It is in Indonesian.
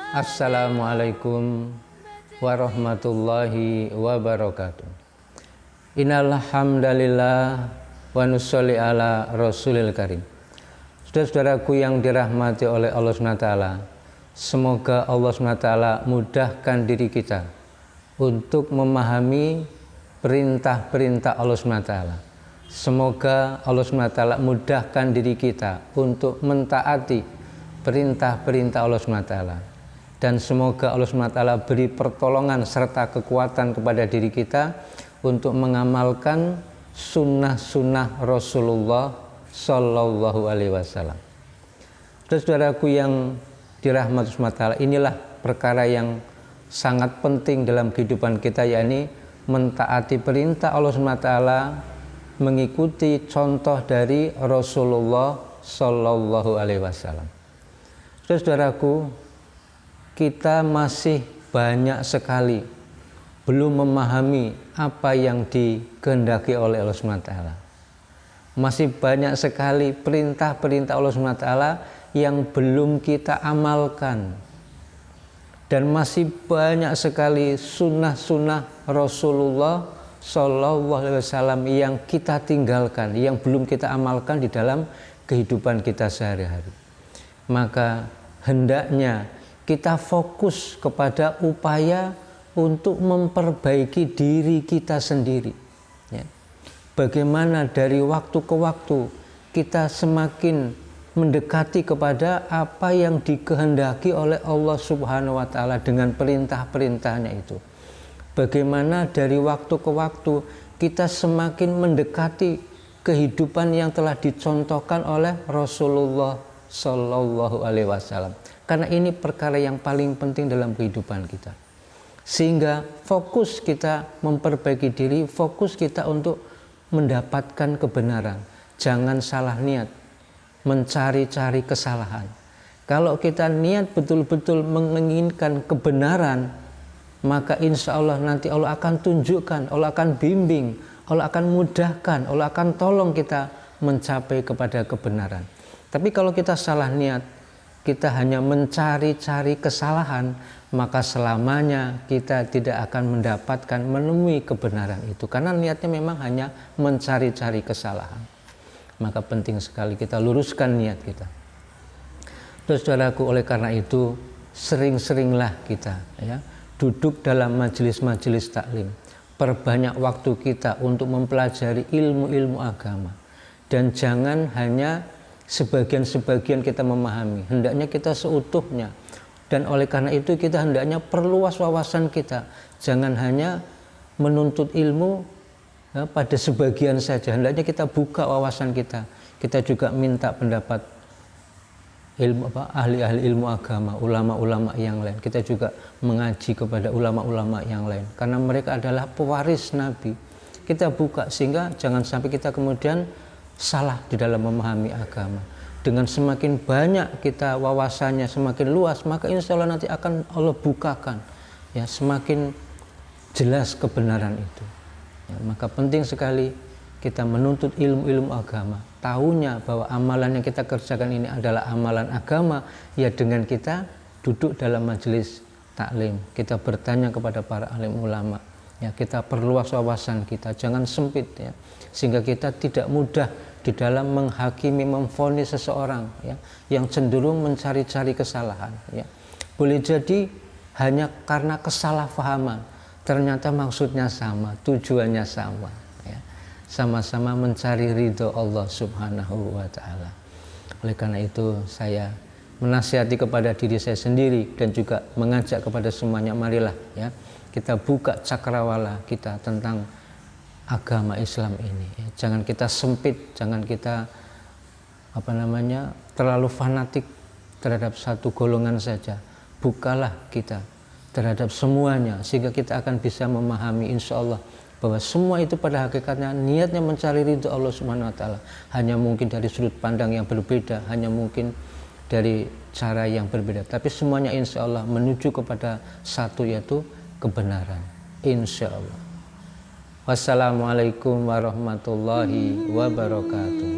Assalamualaikum warahmatullahi wabarakatuh. Innal hamdalillah wa nusolli ala rasulil karim. Saudara-saudaraku yang dirahmati oleh Allah SWT, semoga Allah SWT mudahkan diri kita untuk memahami perintah-perintah Allah SWT. Semoga Allah SWT mudahkan diri kita untuk mentaati perintah-perintah Allah SWT. Dan semoga Allah SWT beri pertolongan serta kekuatan kepada diri kita untuk mengamalkan sunnah-sunnah Rasulullah Sallallahu Alaihi Wasallam. Saudaraku yang dirahmati Allah SWT, inilah perkara yang sangat penting dalam kehidupan kita, yakni mentaati perintah Allah SWT, mengikuti contoh dari Rasulullah Sallallahu Alaihi Wasallam. Saudaraku, kita masih banyak sekali belum memahami apa yang dikehendaki oleh Allah SWT. Masih banyak sekali perintah-perintah Allah SWT yang belum kita amalkan. Dan masih banyak sekali sunnah-sunnah Rasulullah Sallallahu Alaihi Wasallam yang kita tinggalkan, yang belum kita amalkan di dalam kehidupan kita sehari-hari. Maka hendaknya kita fokus kepada upaya untuk memperbaiki diri kita sendiri. Ya. Bagaimana dari waktu ke waktu kita semakin mendekati kepada apa yang dikehendaki oleh Allah Subhanahu wa Ta'ala dengan perintah-perintahnya itu. Bagaimana dari waktu ke waktu kita semakin mendekati kehidupan yang telah dicontohkan oleh Rasulullah Sallallahu Alaihi Wasallam. Karena ini perkara yang paling penting dalam kehidupan kita. Sehingga fokus kita memperbaiki diri, fokus kita untuk mendapatkan kebenaran. Jangan salah niat, mencari-cari kesalahan. Kalau kita niat betul-betul menginginkan kebenaran, maka insya Allah nanti Allah akan tunjukkan, Allah akan bimbing, Allah akan mudahkan, Allah akan tolong kita mencapai kepada kebenaran. Tapi kalau kita salah niat, kita hanya mencari-cari kesalahan, maka selamanya kita tidak akan mendapatkan, menemui kebenaran itu. Karena niatnya memang hanya mencari-cari kesalahan. Maka penting sekali kita luruskan niat kita. Terus saudaraku, oleh karena itu sering-seringlah kita duduk dalam majelis-majelis taklim. Perbanyak waktu kita untuk mempelajari ilmu-ilmu agama. Dan jangan hanya sebagian-sebagian kita memahami, hendaknya kita seutuhnya. Dan oleh karena itu kita hendaknya perluas wawasan kita. Jangan hanya menuntut ilmu pada sebagian saja, hendaknya kita buka wawasan kita. Kita juga minta pendapat ahli-ahli ilmu agama, ulama-ulama yang lain. Kita juga mengaji kepada ulama-ulama yang lain, karena mereka adalah pewaris Nabi. Kita buka sehingga jangan sampai kita kemudian salah di dalam memahami agama. Dengan semakin banyak kita wawasannya, semakin luas, maka insya Allah nanti akan Allah bukakan, semakin jelas kebenaran itu. Maka penting sekali kita menuntut ilmu-ilmu agama, tahunya bahwa amalan yang kita kerjakan ini adalah amalan agama, dengan kita duduk dalam majelis taklim, kita bertanya kepada para alim ulama, kita perluas wawasan kita, jangan sempit, sehingga kita tidak mudah di dalam menghakimi, memvonis seseorang yang cenderung mencari-cari kesalahan. Boleh jadi hanya karena kesalahpahaman, ternyata maksudnya sama, tujuannya sama, sama-sama mencari ridho Allah Subhanahu wa Ta'ala. Oleh karena itu saya menasihati kepada diri saya sendiri dan juga mengajak kepada semuanya, marilah kita buka cakrawala kita tentang agama Islam ini. Jangan kita sempit, jangan kita terlalu fanatik terhadap satu golongan saja. Bukalah kita terhadap semuanya, sehingga kita akan bisa memahami insya Allah bahwa semua itu pada hakikatnya niatnya mencari ridho Allah Subhanahu wa Ta'ala. Hanya mungkin dari sudut pandang yang berbeda, hanya mungkin dari cara yang berbeda, tapi semuanya insya Allah menuju kepada satu, yaitu kebenaran, insya Allah. Wassalamualaikum warahmatullahi wabarakatuh.